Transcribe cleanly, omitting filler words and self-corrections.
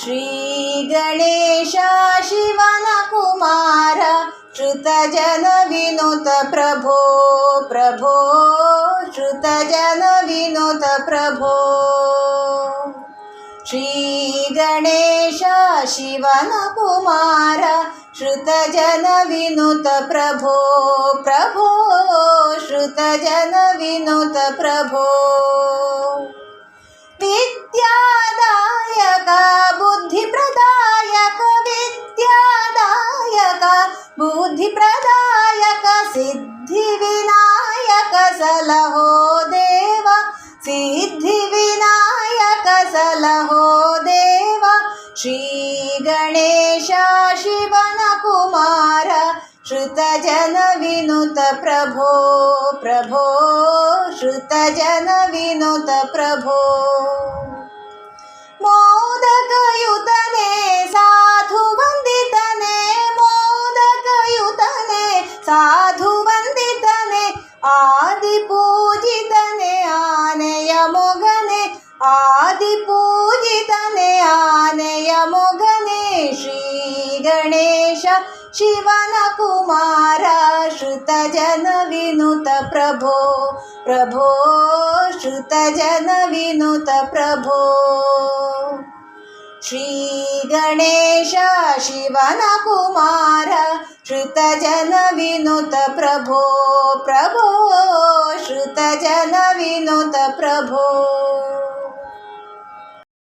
ಶ್ರೀ ಗಣೇಶ ಶಿವನ ಕುಮಾರ ಶ್ರುತ ಜನ ವಿನುತ ಪ್ರಭೋ ಪ್ರಭೋ ಶ್ರುತ ಜನ ವಿನುತ ಪ್ರಭೋ. ಶ್ರೀ ಗಣೇಶ ಶಿವನ ಕುಮಾರ ಶ್ರುತ ಜನ ವಿನುತ ಪ್ರಭೋ ಪ್ರಭೋ ಶ್ರುತ ಜನ ವಿನುತ ಪ್ರಭೋ. ವಿದ್ಯಾದಾಯಕ ಬುದ್ಧಿ ಪ್ರದಾಯಕ ವಿದ್ಯಾದಾಯಕ ಬುದ್ಧಿ ಪ್ರದಾಯಕ ಸಿದ್ಧಿ ವಿನಾಯಕ ಸಲಹೋ ದೇವ ಸಿದ್ಧಿ ವಿನಾಯಕ ಸಲಹೋ ದೇವ. ಶ್ರೀ ಗಣೇಶ ಶಿವನ ಕುಮಾರ ಶ್ರುತ ಜನ ವಿನುತ ಪ್ರಭೋ ಪ್ರಭೋ ಶ್ರುತ ಜನ ವಿನುತ ಪ್ರಭೋ. ಮೋದಕಯುತನೆ ಸಾಧು ವಂದಿತನೆ ಮೋದಕಯುತನೆ ಸಾಧು ವಂದಿತನೆ ಆದಿ ಪೂಜಿತನೆ ಆನೆಯ ಮೊಗನೆ ಆದಿ ಪೂಜಿತನೆ ಆನೆಯ ಮೊಗನೆ. ಶ್ರೀ ಗಣೇಶ ಶಿವನ ಕುಮಾರ ಶ್ರುತ ಜನ ವಿನುತ ಪ್ರಭೋ ಪ್ರಭೋ ಶ್ರುತ ಜನ ವಿನುತ ಪ್ರಭೋ. ಶ್ರೀ ಗಣೇಶ ಶಿವನ ಕುಮಾರ ಶ್ರುತ ಜನ ವಿನುತ ಪ್ರಭೋ ಪ್ರಭೋ ಶ್ರುತ ಜನ ವಿನುತ ಪ್ರಭೋ.